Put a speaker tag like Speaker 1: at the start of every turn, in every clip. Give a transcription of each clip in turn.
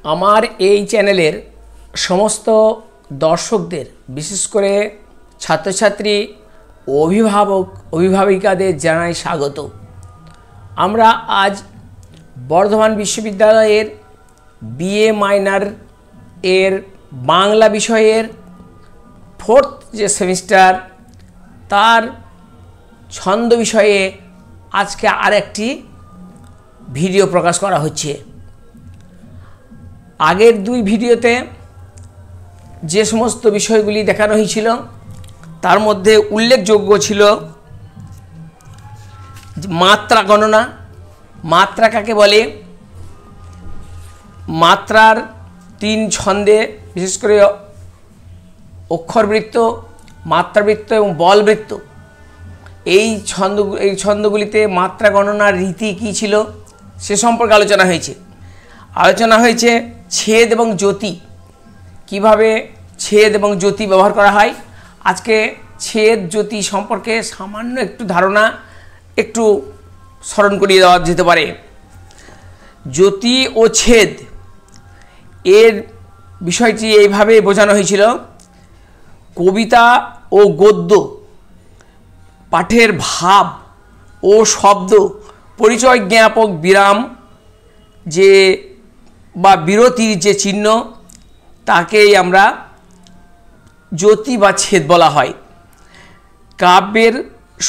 Speaker 1: আমার এই চ্যানেলের সমস্ত দর্শকদের বিশেষ করে ছাত্রছাত্রী ও অভিভাবিকাদের জানাই স্বাগত। আমরা আজ বর্ধমান বিশ্ববিদ্যালয়ের বিএ মাইনর এর বাংলা বিষয়ের 4th যে সেমিস্টার তার ছন্দ বিষয়ে আজকে আরেকটি ভিডিও প্রকাশ করা হচ্ছে। আগের দুই ভিডিওতে যে সমস্ত বিষয়গুলি দেখানো হয়েছিল তার মধ্যে উল্লেখযোগ্য ছিল মাত্রা গণনা। মাত্রা কাকে বলে? মাত্রার 3 ছন্দে বিশেষ করে অক্ষরবৃত্ত, মাত্রাবৃত্ত এবং বলবৃত্ত এই ছন্দগুলিতে মাত্রা গণনার রীতি কী ছিল সে সম্পর্কে আলোচনা হয়েছে ছেদ এবং জ্যোতি, কিভাবে ছেদ এবং জ্যোতি ব্যবহার করা হয়। আজকে ছেদ জ্যোতি সম্পর্কে সামান্য একটু ধারণা একটু স্মরণ করিয়ে দেওয়া যেতে পারে। জ্যোতি ও ছেদ এর বিষয়টি এইভাবে বোঝানো হয়েছিল। কবিতা ও গদ্য পাঠের ভাব ও শব্দ পরিচয় জ্ঞাপক বিরাম যে বা বিরতির যে চিহ্ন তাকেই আমরা জ্যোতি বা ছেদ বলা হয়। কাব্যের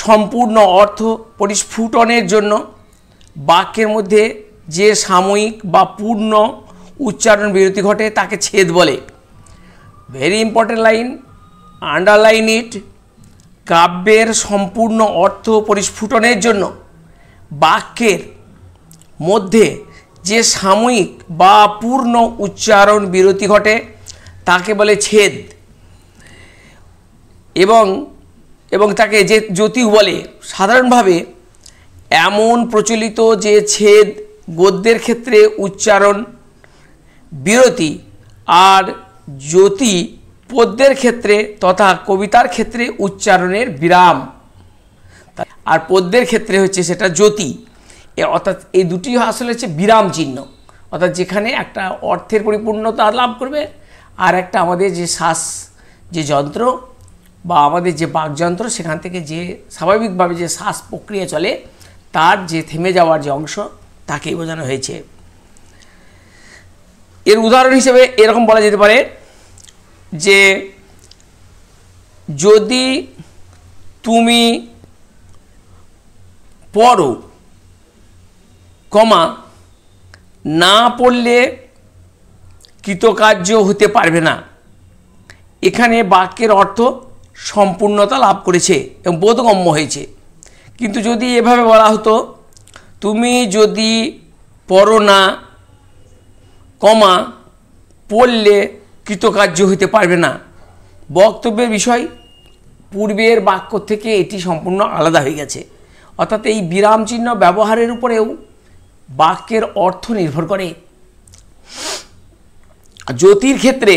Speaker 1: সম্পূর্ণ অর্থ পরিস্ফুটনের জন্য বাক্যের মধ্যে যে সাময়িক বা পূর্ণ উচ্চারণ বিরতি ঘটে তাকে ছেদ বলে। ভেরি ইম্পর্টেন্ট লাইন, আন্ডারলাইন ইট। কাব্যের সম্পূর্ণ অর্থ পরিস্ফুটনের জন্য বাক্যের মধ্যে যে সাময়িক বা পূর্ণ উচ্চারণ বিরতি ঘটে তাকে বলে ছেদ, এবং তাকে যে জ্যোতি বলে। সাধারণভাবে এমন প্রচলিত যে ছেদ গদ্যের ক্ষেত্রে উচ্চারণ বিরতি আর জ্যোতি পদ্যের ক্ষেত্রে তথা কবিতার ক্ষেত্রে উচ্চারণের বিরাম, আর পদ্যের ক্ষেত্রে হচ্ছে সেটা জ্যোতি। অর্থাৎ এই দুটি আসলে হচ্ছে বিরাম চিহ্ন, অর্থাৎ যেখানে একটা অর্থের পরিপূর্ণতা লাভ করবে আর একটা আমাদের যে শ্বাস যে যন্ত্র বা আমাদের যে বাকযন্ত্র সেখান থেকে যে স্বাভাবিকভাবে যে শ্বাস প্রক্রিয়া চলে তার যে থেমে যাওয়ার যে অংশ তাকেই বোঝানো হয়েছে। এর উদাহরণ হিসেবে এরকম বলা যেতে পারে যে যদি তুমি পড়ো কমা না পড়লে কৃতকার্য হতে পারবে না। এখানে বাক্যের অর্থ সম্পূর্ণতা লাভ করেছে এবং বোধগম্য হয়েছে। কিন্তু যদি এভাবে বলা হতো তুমি যদি পড়ো না কমা পড়লে কৃতকার্য হতে পারবে না, বক্তব্যের বিষয় পূর্বের বাক্য থেকে এটি সম্পূর্ণ আলাদা হয়ে গেছে। অর্থাৎ এই বিরাম চিহ্ন ব্যবহারের উপরেও বাক্যের অর্থ নির্ভর করে। জ্যোতির ক্ষেত্রে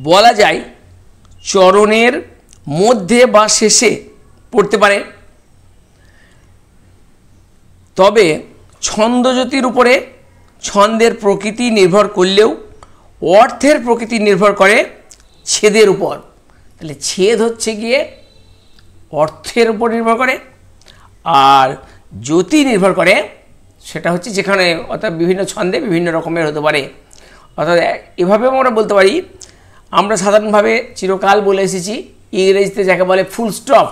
Speaker 1: বলা যায় চরণের মধ্যে বা শেষে পড়তে পারে, তবে ছন্দজ্যোতির উপরে ছন্দের প্রকৃতি নির্ভর করলেও অর্থের প্রকৃতি নির্ভর করে ছেদের উপর। তাহলে ছেদ হচ্ছে গিয়ে অর্থের উপর নির্ভর করে, আর জ্যোতি নির্ভর করে সেটা হচ্ছে যেখানে, অর্থাৎ বিভিন্ন ছন্দে বিভিন্ন রকমের হতে পারে। অর্থাৎ এভাবেও আমরা বলতে পারি, আমরা সাধারণভাবে চিরকাল বলে এসেছি ইংরেজিতে যাকে বলে ফুল স্টপ,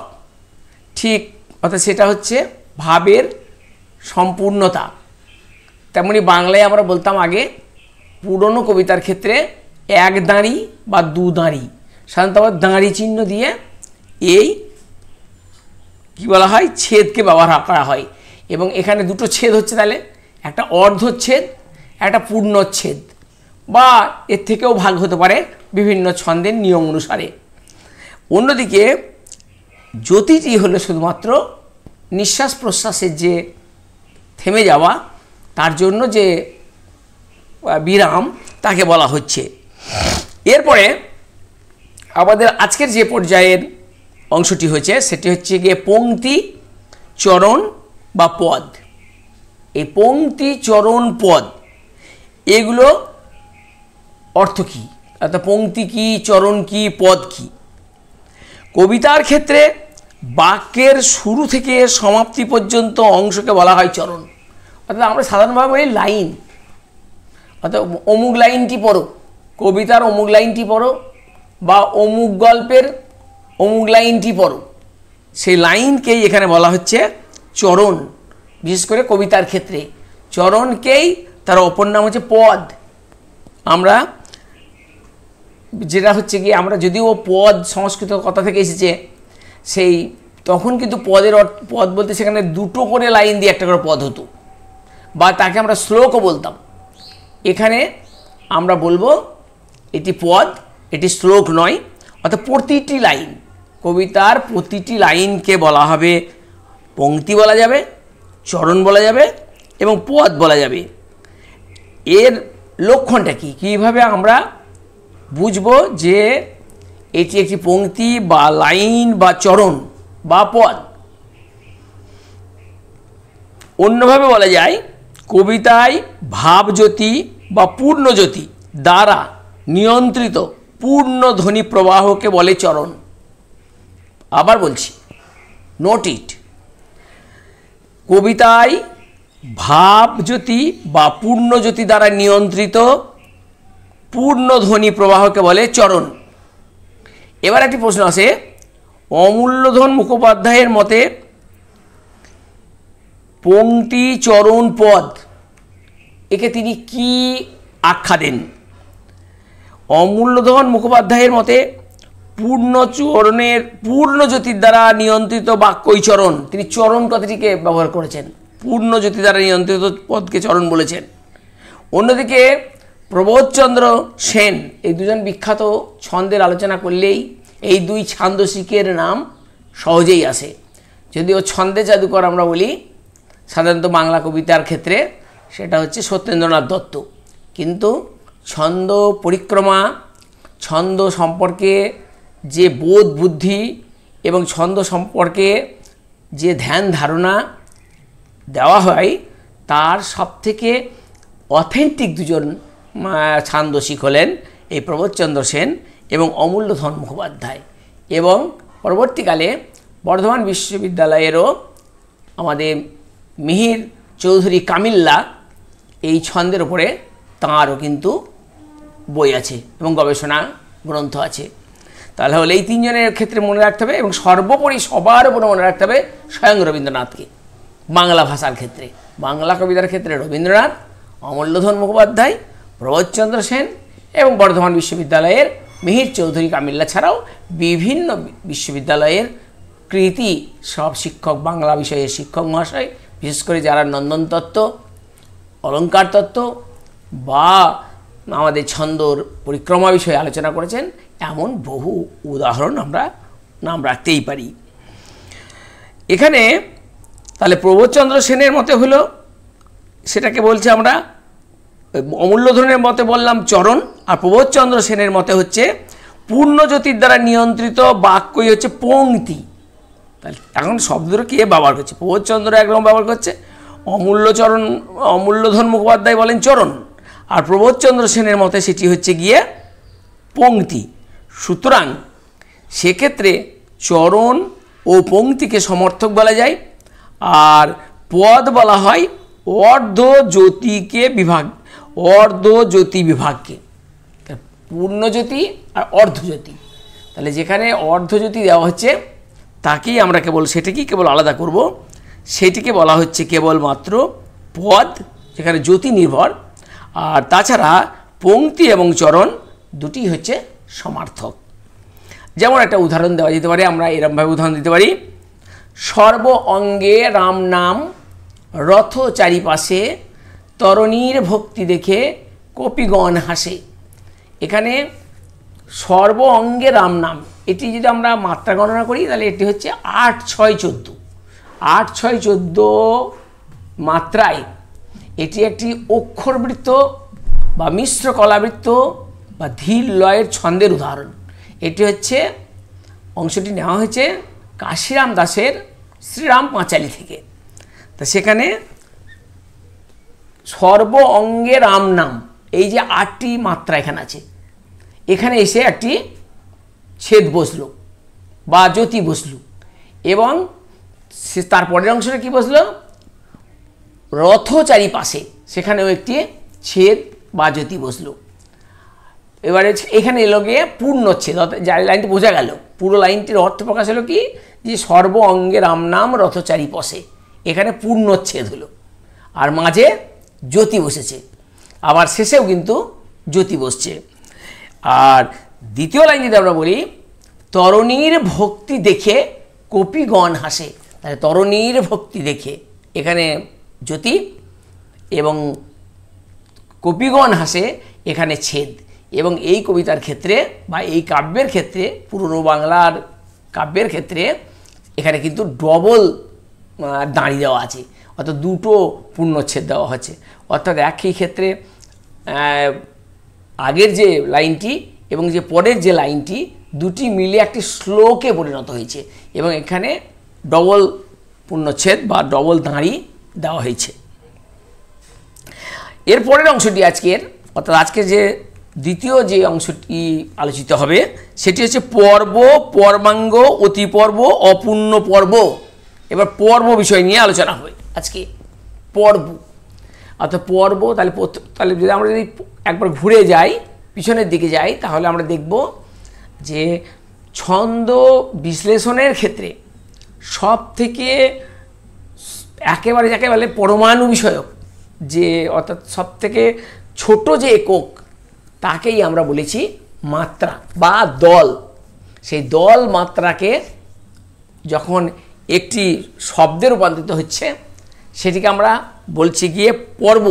Speaker 1: ঠিক, অর্থাৎ সেটা হচ্ছে ভাবের সম্পূর্ণতা। তেমনি বাংলায় আমরা বলতাম আগে পুরনো কবিতার ক্ষেত্রে এক দাঁড়ি বা দু দাঁড়ি, সাধারণত আবার দাঁড়ি চিহ্ন দিয়ে এই কী বলা হয় ছেদকে ব্যবহার করা হয়। এবং এখানে দুটো ছেদ হচ্ছে, তাহলে একটা অর্ধচ্ছেদ একটা পূর্ণচ্ছেদ, বা এর থেকেও ভাগ হতে পারে বিভিন্ন ছন্দের নিয়ম অনুসারে। অন্যদিকে জ্যোতিটি হলো শুধুমাত্র নিঃশ্বাস প্রশ্বাসের যে থেমে যাওয়া তার জন্য যে বিরাম তাকে বলা হচ্ছে। এরপরে আমাদের আজকের যে পর্যায়ের অংশটি হয়েছে সেটি হচ্ছে গিয়ে পংক্তি, চরণ বা পদ। এই পংক্তি, চরণ, পদ এগুলো অর্থ কী, অর্থাৎ পংক্তি কী, চরণ কী, পদ কী। কবিতার ক্ষেত্রে বাক্যের শুরু থেকে সমাপ্তি পর্যন্ত অংশকে বলা হয় চরণ। অর্থাৎ আমরা সাধারণভাবে বলি লাইন, অর্থাৎ অমুক লাইনটি পড়ো, কবিতার অমুক লাইনটি পড়ো, বা অমুক গল্পের অমুক লাইনটি পড়ো, সেই লাইনকেই এখানে বলা হচ্ছে চরণ। বিশেষ করে কবিতার ক্ষেত্রে চরণকেই তার অপর নাম হচ্ছে পদ। আমরা যেটা হচ্ছে কি, আমরা যদিও পদ সংস্কৃত কথা থেকে এসেছে, সেই তখন কিন্তু পদের পদ বলতে সেখানে দুটো করে লাইন দিয়ে একটা করে পদ হতো, বা তাকে আমরা শ্লোকও বলতাম। এখানে আমরা বলবো এটি পদ, এটি শ্লোক নয়। অর্থাৎ প্রতিটি লাইন, কবিতার প্রতিটি লাইনকে বলা হবে পংক্তি বলা যাবে, চরণ বলা যাবে এবং পদ বলা যাবে। এর লক্ষণটা কী, কীভাবে আমরা বুঝবো যে এটি একটি পংক্তি বা লাইন বা চরণ বা পদ? অন্যভাবে বলা যায়, কবিতায় ভাবজ্যোতি বা পূর্ণজ্যোতি দ্বারা নিয়ন্ত্রিত পূর্ণ ধ্বনি প্রবাহকে বলে চরণ। আবার বলছি, নোট ইট, কবিতায় ভাবজ্যোতি বা পূর্ণজ্যোতি দ্বারা নিয়ন্ত্রিত পূর্ণ ধ্বনি প্রবাহকে বলে চরণ। এবার একটি প্রশ্ন আসে, অমূল্যধন মুখোপাধ্যায়ের মতে পংক্তি, চরণ, পদ একে তিনি কি আখ্যা দেন? অমূল্যধন মুখোপাধ্যায়ের মতে পূর্ণজ্যোতির দ্বারা নিয়ন্ত্রিত বাক্যই চরণ। তিনি চরণ কথাটিকে ব্যবহার করেছেন, পূর্ণজ্যোতি দ্বারা নিয়ন্ত্রিত পদকে চরণ বলেছেন। অন্যদিকে প্রবোধচন্দ্র সেন, এই দুজন বিখ্যাত ছন্দের আলোচনা করলেই এই দুই ছান্দসিকের নাম সহজেই আসে। যদিও ছন্দে জাদুকর আমরা বলি সাধারণত বাংলা কবিতার ক্ষেত্রে, সেটা হচ্ছে সত্যেন্দ্রনাথ দত্ত। কিন্তু ছন্দ পরিক্রমা, ছন্দ সম্পর্কে যে বোধ বুদ্ধি এবং ছন্দ সম্পর্কে যে ধ্যান ধারণা দেওয়া হয়, তার সবথেকে অথেন্টিক দুজন ছান্দসিক হলেন এই প্রবোধচন্দ্র সেন এবং অমূল্যধন মুখোপাধ্যায়। এবং পরবর্তীকালে বর্ধমান বিশ্ববিদ্যালয়েরও আমাদের মিহির চৌধুরী কামিল্লা এই ছন্দের উপরে তাঁরও কিন্তু বই আছে এবং গবেষণা গ্রন্থ আছে। তাহলে হলে এই তিনজনের ক্ষেত্রে মনে রাখতে হবে, এবং সর্বোপরি সবার উপরে মনে রাখতে হবে স্বয়ং রবীন্দ্রনাথকে। বাংলা ভাষার ক্ষেত্রে, বাংলা কবিতার ক্ষেত্রে রবীন্দ্রনাথ, অমূল্যধন মুখোপাধ্যায়, প্রবোধচন্দ্র সেন এবং বর্ধমান বিশ্ববিদ্যালয়ের মিহির চৌধুরী কামিল্লা ছাড়াও বিভিন্ন বিশ্ববিদ্যালয়ের কৃতি সব শিক্ষক, বাংলা বিষয়ের শিক্ষক মহাশয়, বিশেষ করে যারা নন্দন তত্ত্ব, অলঙ্কার তত্ত্ব বা আমাদের ছন্দর পরিক্রমা বিষয়ে আলোচনা করেছেন, এমন বহু উদাহরণ আমরা নাম রাখতেই পারি। এখানে তাহলে প্রবোধচন্দ্র সেনের মতে হলো, সেটাকে বলছে আমরা অমূল্যধনের মতে বললাম চরণ, আর প্রবোধচন্দ্র সেনের মতে হচ্ছে পূর্ণজ্যোতির দ্বারা নিয়ন্ত্রিত বাক্যই হচ্ছে পংক্তি। তাহলে এখন শব্দটা কে ব্যবহার করছে? প্রবোধচন্দ্র একরকম ব্যবহার করছে, অমূল্যধন মুখোপাধ্যায় বলেন চরণ, আর প্রবোধচন্দ্র সেনের মতে সেটি হচ্ছে গিয়ে পংক্তি। সুতরাং সেক্ষেত্রে চরণ ও পংক্তিকে সমর্থক বলা যায়, আর পদ বলা হয় অর্ধজ্যোতি বিভাগকে, পূর্ণজ্যোতি আর অর্ধজ্যোতি। তাহলে যেখানে অর্ধজ্যোতি দেওয়া হচ্ছে তাকেই আমরা সেটাকেই কেবল আলাদা করব, সেটিকে বলা হচ্ছে কেবলমাত্র পদ, যেখানে জ্যোতি নির্ভর। আর তাছাড়া পংক্তি এবং চরণ দুটি হচ্ছে সমার্থক। যেমন একটা উদাহরণ দেওয়া যেতে পারে, আমরা এরমভাবে উদাহরণ দিতে পারি, সর্ব অঙ্গে রাম নাম, রথ চারিপাশে, তরণীর ভক্তি দেখে কপিগণ হাসে। এখানে সর্ব অঙ্গে রাম নাম, এটি যদি আমরা মাত্রা গণনা করি তাহলে এটি হচ্ছে 8, 6, 14, 8, 6, 14 মাত্রায় এটি একটি অক্ষরবৃত্ত বা মিশ্র কলাবৃত্ত বা ধীর লয়ের ছন্দের উদাহরণ। এটি হচ্ছে অংশটি নেওয়া হয়েছে কাশিরাম দাসের শ্রীরাম পাঁচালী থেকে। তা সেখানে সর্ব অঙ্গে রাম নাম, এই যে 8টি মাত্রা এখানে আছে, এখানে এসে একটি ছেদ বসলো বা জ্যোতি বসলো, এবং তারপরের অংশটা কি বসলো, রথ চারিপাশে সেখানেও একটি ছেদ বা জ্যোতি বসলো। এবারে এখানে এলো গিয়ে পূর্ণচ্ছেদ, যার লাইনটি বোঝা গেল। পুরো লাইনটির অর্থ প্রকাশ হলো কি, যে সর্ব অঙ্গে রাম নাম রথ চারিপাশে, এখানে পূর্ণচ্ছেদ হলো, আর মাঝে জ্যোতি বসেছে, আবার শেষেও কিন্তু জ্যোতি বসছে। আর দ্বিতীয় লাইন যদি আমরা বলি, তরণীর ভক্তি দেখে কপিগণ হাসে, তাহলে তরণীর ভক্তি দেখে এখানে জ্যোতি, এবং কপিগণ হাসে এখানে ছেদ। এবং এই কবিতার ক্ষেত্রে বা এই কাব্যের ক্ষেত্রে, পুরনো বাংলার কাব্যের ক্ষেত্রে এখানে কিন্তু ডবল দাঁড়ি দেওয়া আছে, অর্থাৎ দুটো পূর্ণচ্ছেদ দেওয়া হচ্ছে। অর্থাৎ একই ক্ষেত্রে আগের যে লাইনটি এবং যে পরের যে লাইনটি, দুটি মিলে একটি শ্লোকে পরিণত হয়েছে, এবং এখানে ডবল পূর্ণচ্ছেদ বা ডবল দাঁড়ি দেওয়া হয়েছে। এর পরের অংশটি আজকের, অর্থাৎ আজকে যে দ্বিতীয় যে অংশটি আলোচিত হবে সেটি হচ্ছে পর্ব, পর্বাঙ্গ, অতিপর্ব, অপূর্ণ পর্ব। এবার পর্ব বিষয় নিয়ে আলোচনা হবে আজকে। পর্ব অর্থাৎ পর্ব, তাহলে যদি আমরা যদি একবার ঘুরে যাই, পিছনের দিকে যাই, তাহলে আমরা দেখব যে ছন্দ বিশ্লেষণের ক্ষেত্রে সব থেকে একেবারে যাকে বলে পরমাণু বিষয়ক, যে অর্থাৎ সব থেকে ছোট যে একক, তাকেই আমরা বলেছি মাত্রা বা দল। সেই দল মাত্রাকে যখন একটি শব্দে রূপান্তরিত হচ্ছে, সেটিকে আমরা বলছি গিয়ে পর্ব।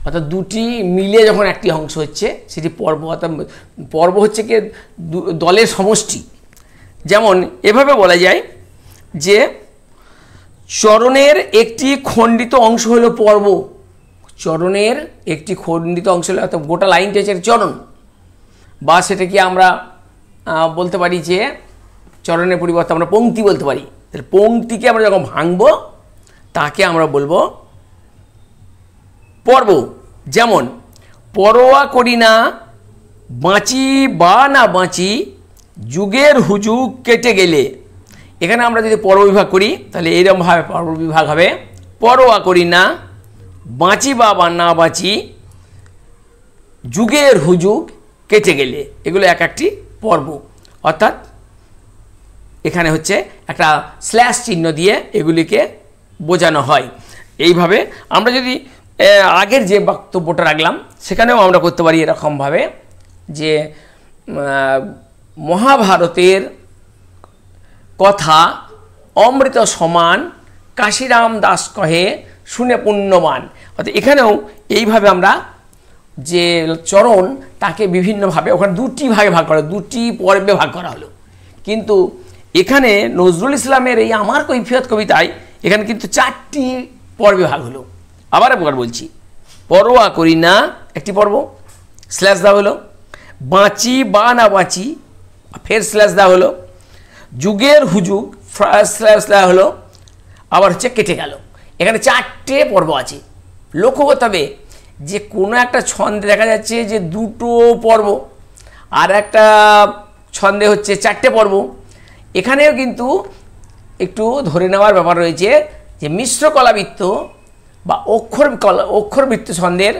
Speaker 1: অর্থাৎ দুটি মিলে যখন একটি অংশ হচ্ছে, সেটি পর্ব। অর্থাৎ পর্ব হচ্ছে কি দলের সমষ্টি। যেমন এভাবে বলা যায় যে চরণের একটি খণ্ডিত অংশ হলো পর্ব। চরণের একটি খণ্ডিত অংশ হলো, অর্থাৎ গোটা লাইনটি হচ্ছে চরণ, বা সেটাকে আমরা বলতে পারি যে চরণের পরিবর্তে আমরা পংক্তি বলতে পারি। তাহলে পংক্তিকে আমরা যখন ভাঙব, তাকে আমরা বলবো পর্ব। যেমন পরোয়া করি না বাঁচি বা না বাঁচি, যুগের হুজুগ কেটে গেলে। এখানে আমরা যদি পর্ব বিভাগ করি, তাহলে এইরকমভাবে পর্ব বিভাগ হবে, পরোয়া করি না বাঁচি বা না বাঁচি, যুগের হুজুগ কেটে গেলে। এগুলো এক একটি পর্ব। অর্থাৎ এখানে হচ্ছে একটা স্ল্যাশ চিহ্ন দিয়ে এগুলিকে বোঝানো হয়। এইভাবে আমরা যদি আগের যে বক্তব্যটা রাখলাম, সেখানেও আমরা করতে পারি এরকমভাবে যে মহাভারতের কথা অমৃত সমান, কাশিরাম দাস কহে শুনে পুণ্যবান। অর্থাৎ এখানেও এইভাবে আমরা যে চরণ, তাকে বিভিন্নভাবে ওখানে দুটি ভাগে ভাগ করা, দুটি পর্বে ভাগ করা হলো। কিন্তু এখানে নজরুল ইসলামের এই আমার কৈফিয়ত কবিতায় এখানে কিন্তু 4টি পর্বে ভাগ হলো। আবার একবার বলছি, পরোয়া করি না একটি পর্ব, স্ল্যাশ দেওয়া হলো, বাঁচি বা না বাঁচি, ফের স্ল্যাশ দেওয়া হলো, যুগের হুজুগ স্ল্যাশ দেওয়া হলো, আবার হচ্ছে কেটে গেল। এখানে 4টে পর্ব আছে। লক্ষ্য করতে হবে যে কোনো একটা ছন্দে দেখা যাচ্ছে যে 2টো পর্ব, আর একটা ছন্দে হচ্ছে 4টে পর্ব। এখানেও কিন্তু একটু ধরে নেওয়ার ব্যাপার রয়েছে যে মিশ্র কলাবৃত্ত বা অক্ষরবৃত্ত ছন্দের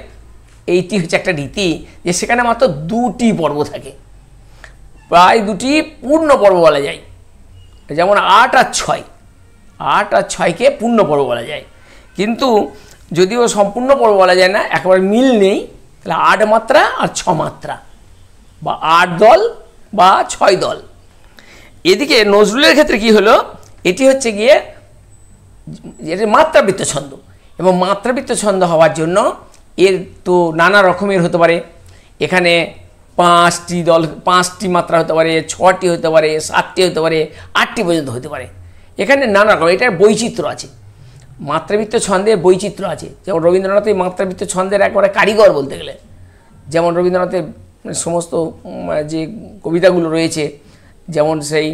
Speaker 1: এইটি হচ্ছে একটা রীতি, যে সেখানে মাত্র 2টি পর্ব থাকে, প্রায় 2টি পূর্ণ পর্ব বলা যায়। যেমন 8 আর 6, 8 আর 6কে পূর্ণ পর্ব বলা যায়। কিন্তু যদিও সম্পূর্ণ পর্ব বলা যায় না, একেবারে মিল নেই, তাহলে 8 মাত্রা আর 6 মাত্রা, বা 8 দল বা 6 দল। এদিকে নজরুলের ক্ষেত্রে কি হলো, এটি হচ্ছে গিয়ে এটি মাত্রাবৃত্ত ছন্দ, এবং মাত্রাবৃত্ত ছন্দ হওয়ার জন্য এর তো নানা রকমের হতে পারে। এখানে 5টি দল, 5টি মাত্রা হতে পারে, 6টি হতে পারে, 7টি হতে পারে, 8টি পর্যন্ত হতে পারে। এখানে নানা রকম, এটার বৈচিত্র্য আছে, মাত্রাবৃত্ত ছন্দের বৈচিত্র্য আছে। যেমন রবীন্দ্রনাথ এই মাত্রাবৃত্ত ছন্দের একবারে কারিগর বলতে গেলে। যেমন রবীন্দ্রনাথের সমস্ত যে কবিতাগুলো রয়েছে, যেমন সেই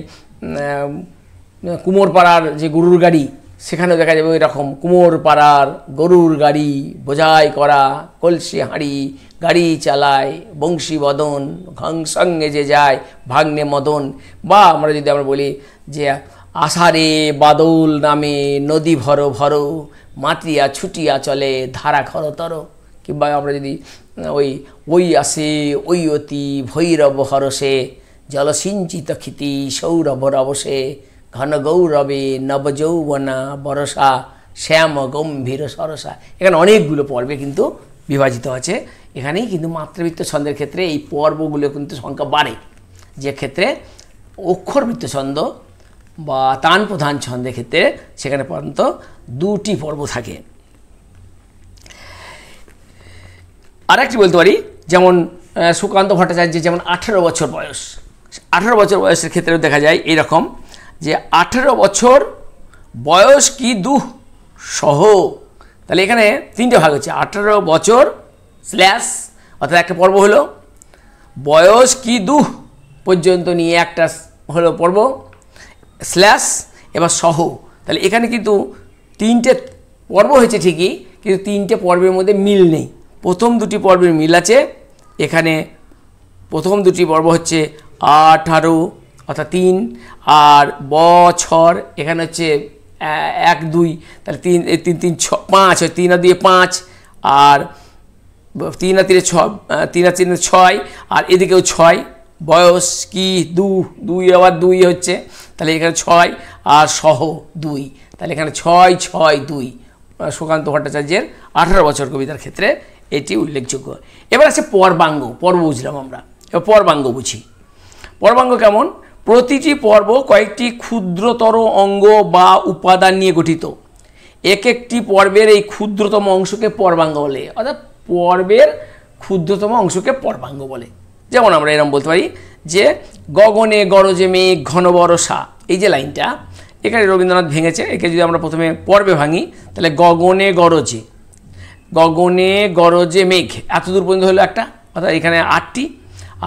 Speaker 1: কুমোরপাড়ার যে গরুর গাড়ি, সেখানেও দেখা যাবে ওই রকম কুমোর পাড়ার গরুর গাড়ি বোঝাই করা, কলসি হাঁড়ি গাড়ি চালায়, বংশী বদন সঙ্গে যে যায় ভাগ্নে মদন। বা আমরা বলি যে আষাঢ়ে বাদল নামে নদী ভর ভর, মাতৃয়া ছুটিয়া চলে ধারা খরতর। কিংবা আমরা যদি ওই আসে ওই অতি ভৈরব হরসে, জলসিঞ্চিত ক্ষিতি সৌরভ রবসে, ঘন গৌরবে নবযৌবনা বরসা, শ্যাম গম্ভীর সরসা। এখানে অনেকগুলো পর্বে কিন্তু বিভাজিত আছে। এখানেই কিন্তু মাত্রাবৃত্ত ছন্দের ক্ষেত্রে এই পর্বগুলো কিন্তু সংখ্যা বাড়ে, যে ক্ষেত্রে অক্ষরবৃত্ত ছন্দ বা তান প্রধান ছন্দের ক্ষেত্রে সেখানে পর্যন্ত 2টি পর্ব থাকে। আর একটি বলতে পারি, যেমন সুকান্ত ভট্টাচার্যের যেমন 18 বছর বয়স, 18 বছর বয়সের ক্ষেত্রেও দেখা যায় এইরকম যে 18 বছর বয়স কি দুঃ সহ। তাহলে এখানে 3টে ভাগ হচ্ছে, 18 বছর স্ল্যাশ অর্থাৎ একটা পর্ব হলো, বয়স কি দুঃ পর্যন্ত নিয়ে একটা হলো পর্ব, স্ল্যাশ এবার সহ। তাহলে এখানে কিন্তু 3টে পর্ব হয়েছে ঠিকই, কিন্তু 3টে পর্বের মধ্যে মিল নেই। প্রথম 2টি পর্বের মিল আছে। এখানে প্রথম 2টি পর্ব হচ্ছে 18 অর্থাৎ 3, আর বছর এখানে হচ্ছে 1 2, তাহলে 3 3 3 6 5, 3 আর 2 5, আর 3 আর 3 6, 3 আর 3 6, আর এদিকেও 6। বয়স কি 2 আবার 2 হচ্ছে, তাহলে এখানে 6 আর সহ 2, তাহলে এখানে 6 6 2। সুকান্ত ভট্টাচার্যের 18 বছর কবিতার ক্ষেত্রে এটি উল্লেখযোগ্য। এবার আছে পর্বাঙ্গ। পর্ব বুঝলাম আমরা, এবার পর্বাঙ্গ বুঝি। পর্বাঙ্গ কেমন? প্রতিটি পর্ব কয়েকটি ক্ষুদ্রতর অঙ্গ বা উপাদান নিয়ে গঠিত। এক একটি পর্বের এই ক্ষুদ্রতম অংশকে পর্বাঙ্গ বলে, অর্থাৎ পর্বের ক্ষুদ্রতম অংশকে পর্বাঙ্গ বলে। যেমন আমরা এরকম বলতে পারি যে গগনে গরজে মেঘ ঘন বরষা, এই যে লাইনটা এখানে রবীন্দ্রনাথ ভেঙেছে। একে যদি আমরা প্রথমে পর্বে ভাঙি, তাহলে গগনে গরজে মেঘ এতদূর পর্যন্ত হলো একটা, অর্থাৎ এখানে 8টি,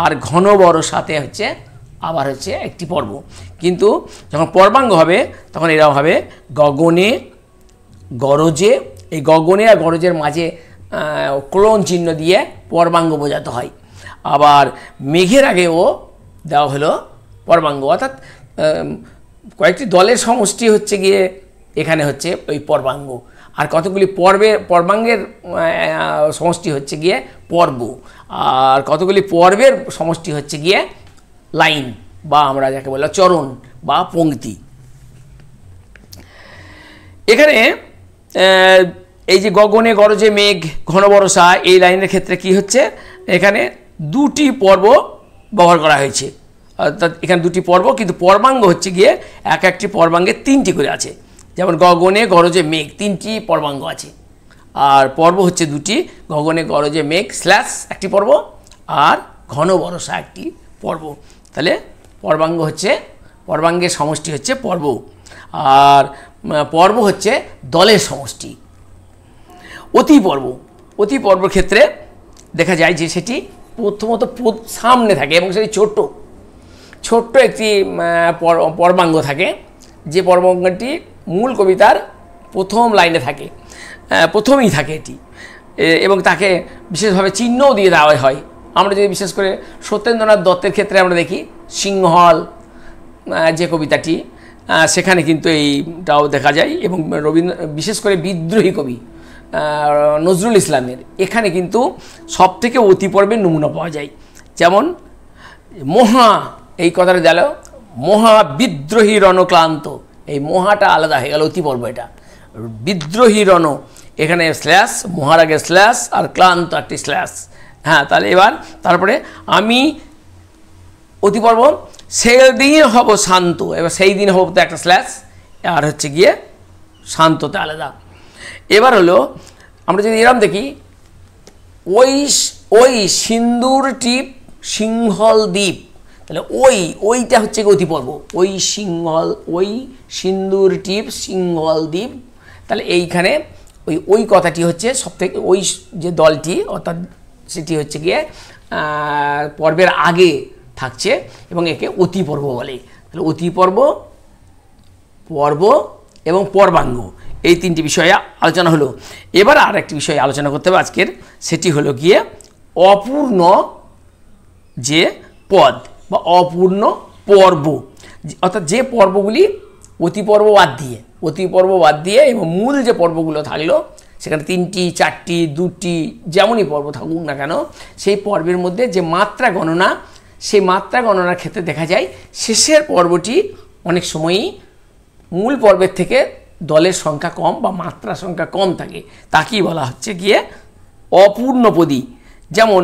Speaker 1: আর ঘন বরষাতে হচ্ছে আবার হচ্ছে একটি পর্ব। কিন্তু যখন পর্বাঙ্গ হবে তখন এরাও হবে গগনে গরজে, এই গগনে আর গরজের মাঝে কোলন চিহ্ন দিয়ে পর্বাঙ্গ বোঝাতে হয়। আবার মেঘের আগেও দেওয়া হলো পর্বাঙ্গ, অর্থাৎ কয়েকটি দলের সমষ্টি হচ্ছে গিয়ে এখানে হচ্ছে ওই পর্বাঙ্গ। আর কতগুলি পর্বাঙ্গের সমষ্টি হচ্ছে গিয়ে পর্ব, আর কতগুলি পর্বের সমষ্টি হচ্ছে গিয়ে লাইন, বা আমরা যাকে বলা চরণ বা পংক্তি। এখানে এই যে গগনে গরজে মেঘ ঘন বরষা এই লাইনের ক্ষেত্রে কি হচ্ছে, এখানে 2টি পর্ব ব্যবহার করা হয়েছে। অর্থাৎ এখানে 2টি পর্ব, কিন্তু পর্বাঙ্গ হচ্ছে গিয়ে একটি পর্বাঙ্গে 3টি করে আছে। যেমন গগনে গরজে মেঘ 3টি পর্বাঙ্গ আছে, আর পর্ব হচ্ছে 2টি, গগনে গরজে মেঘ স্ল্যাশ একটি পর্ব, আর ঘন বরষা একটি পর্ব। তাহলে পর্বাঙ্গ হচ্ছে, পর্বাঙ্গের সমষ্টি হচ্ছে পর্ব, আর পর্ব হচ্ছে দলের সমষ্টি। অতি পর্ব ক্ষেত্রে দেখা যায় যে সেটি প্রথমত সামনে থাকে এবং সেটি ছোট্ট একটি পর্বাঙ্গ থাকে, যে পর্বাঙ্গটি মূল কবিতার প্রথম লাইনে থাকে, প্রথমেই থাকে এটি, এবং তাকে বিশেষভাবে চিহ্নও দিয়ে দেওয়া হয়। আমরা যদি বিশেষ করে সত্যেন্দ্রনাথ দত্তের ক্ষেত্রে আমরা দেখি সিংহল যে কবিতাটি, সেখানে কিন্তু এইটাও দেখা যায়। এবং বিশেষ করে বিদ্রোহী কবি নজরুল ইসলামের এখানে কিন্তু সবথেকে অতিপর্বের নমুনা পাওয়া যায়। যেমন মহা, এই কথাটা দিল মহা বিদ্রোহী রণক্লান্ত, এই মহাটা আলাদা হয়ে গেল অতিপর্ব। এটা বিদ্রোহী রণ, এখানে স্ল্যাশ, মহার আগে স্ল্যাশ, আর ক্লান্ত একটি স্ল্যাশ। হ্যাঁ, তাহলে তারপরে আমি অতিপর্ব সেই দিন হব শান্ত, এবার সেই দিন হব তো একটা স্ল্যাশ, আর হচ্ছে গিয়ে শান্ততে আলাদা। এবার হলো আমরা যদি এরম দেখি, ওই সিন্দুর টিপ সিংহল দ্বীপ, তাহলে ওইটা হচ্ছে অতিপর্ব, ওই সিন্দুর টিপ সিংহল দ্বীপ। তাহলে এইখানে ওই কথাটি হচ্ছে সবথেকে, ওই যে দলটি অর্থাৎ সেটি হচ্ছে গিয়ে পর্বের আগে থাকছে এবং একে অতিপর্ব বলে। তাহলে অতিপর্ব, পর্ব এবং পর্বাঙ্গ, এই তিনটি বিষয়ে আলোচনা হলো। এবার আর একটি বিষয়ে আলোচনা করতে হবে আজকের, সেটি হলো গিয়ে অপূর্ণ যে পদ বা অপূর্ণ পর্ব, অর্থাৎ যে পর্বগুলি অতিপর্ব বাদ দিয়ে এবং মূল যে পর্বগুলো থাকলো সেখানে 3টি 4টি 2টি যেমনই পর্ব থাকুক না কেন, সেই পর্বের মধ্যে যে মাত্রা গণনা, সেই মাত্রা গণনার ক্ষেত্রে দেখা যায় শেষের পর্বটি অনেক সময়ই মূল পর্বের থেকে দলের সংখ্যা কম বা মাত্রা সংখ্যা কম থাকে, তাকেই বলা হচ্ছে গিয়ে অপূর্ণপদী। যেমন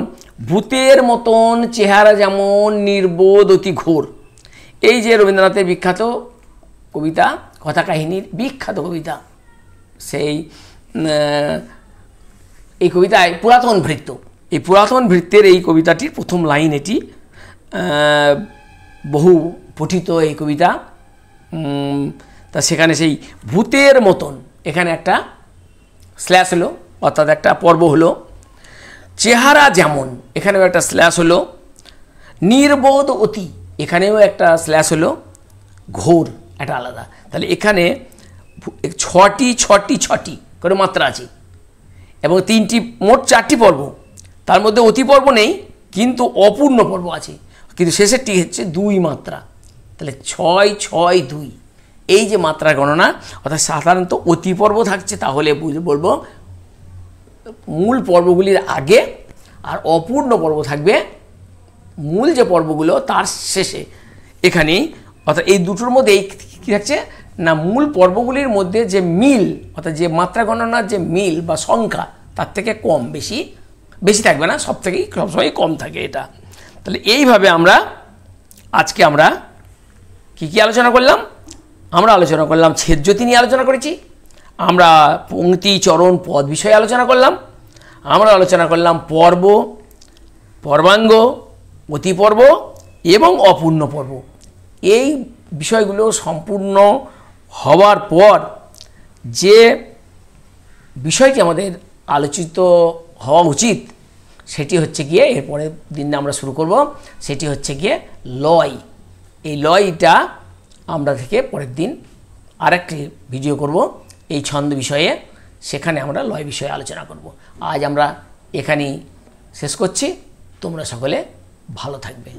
Speaker 1: ভূতের মতন চেহারা যেমন নির্বোধ অতি ঘোর, এই যে রবীন্দ্রনাথের বিখ্যাত কবিতা, কথা কাহিনীর বিখ্যাত কবিতা, সেই এই কবিতায় পুরাতন ভৃত্য, এই পুরাতন ভৃত্যের এই কবিতাটির প্রথম লাইন এটি, বহু পঠিত এই কবিতা। তা সেখানে সেই ভূতের মতন, এখানে একটা স্ল্যাশ হলো, অর্থাৎ একটা পর্ব হলো। চেহারা যেমন, এখানেও একটা স্ল্যাশ হলো। নির্বোধ অতি, এখানেও একটা স্ল্যাশ হলো। ঘোর একটা আলাদা। তাহলে এখানে 6টি করে মাত্রা আছে এবং 3টি, মোট 4টি পর্ব, তার মধ্যে অতি পর্ব নেই কিন্তু অপূর্ণ পর্ব আছে, কিন্তু শেষেরটি হচ্ছে 2 মাত্রা। তাহলে 6, 6, 2, এই যে মাত্রা গণনা, অর্থাৎ সাধারণত অতি পর্ব থাকছে তাহলে বলবো মূল পর্বগুলির আগে, আর অপূর্ণ পর্ব থাকবে মূল যে পর্বগুলো তার শেষে। এখানেই অর্থাৎ এই দুটোর মধ্যে কী থাকছে না, মূল পর্বগুলির মধ্যে যে মিল, অর্থাৎ যে মাত্রা গণনার যে মিল বা সংখ্যা তার থেকে কম, বেশি থাকবে না, সবসময় কম থাকে এটা। তাহলে এইভাবে আজকে আমরা কি আলোচনা করলাম? আমরা আলোচনা করলাম ছেদজ্যোতি নিয়ে আলোচনা করেছি, আমরা পংক্তি চরণ পদ বিষয়ে আলোচনা করলাম, আমরা আলোচনা করলাম পর্ব, পর্বাঙ্গ, অতিপর্ব এবং অপূর্ণ পর্ব। এই বিষয়গুলো সম্পূর্ণ হওয়ার পর যে বিষয়টি আমাদের আলোচিত হওয়া উচিত সেটি হচ্ছে গিয়ে, এরপরের দিন আমরা শুরু করব, সেটি হচ্ছে গিয়ে লয়। এই লয়টা আমরা থেকে পরের দিন আরেকটি ভিডিও করব এই ছন্দ বিষয়ে, সেখানে আমরা লয় বিষয়ে আলোচনা করব। আজ আমরা এখানেই শেষ করছি। তোমরা সকলে ভালো থাকবে।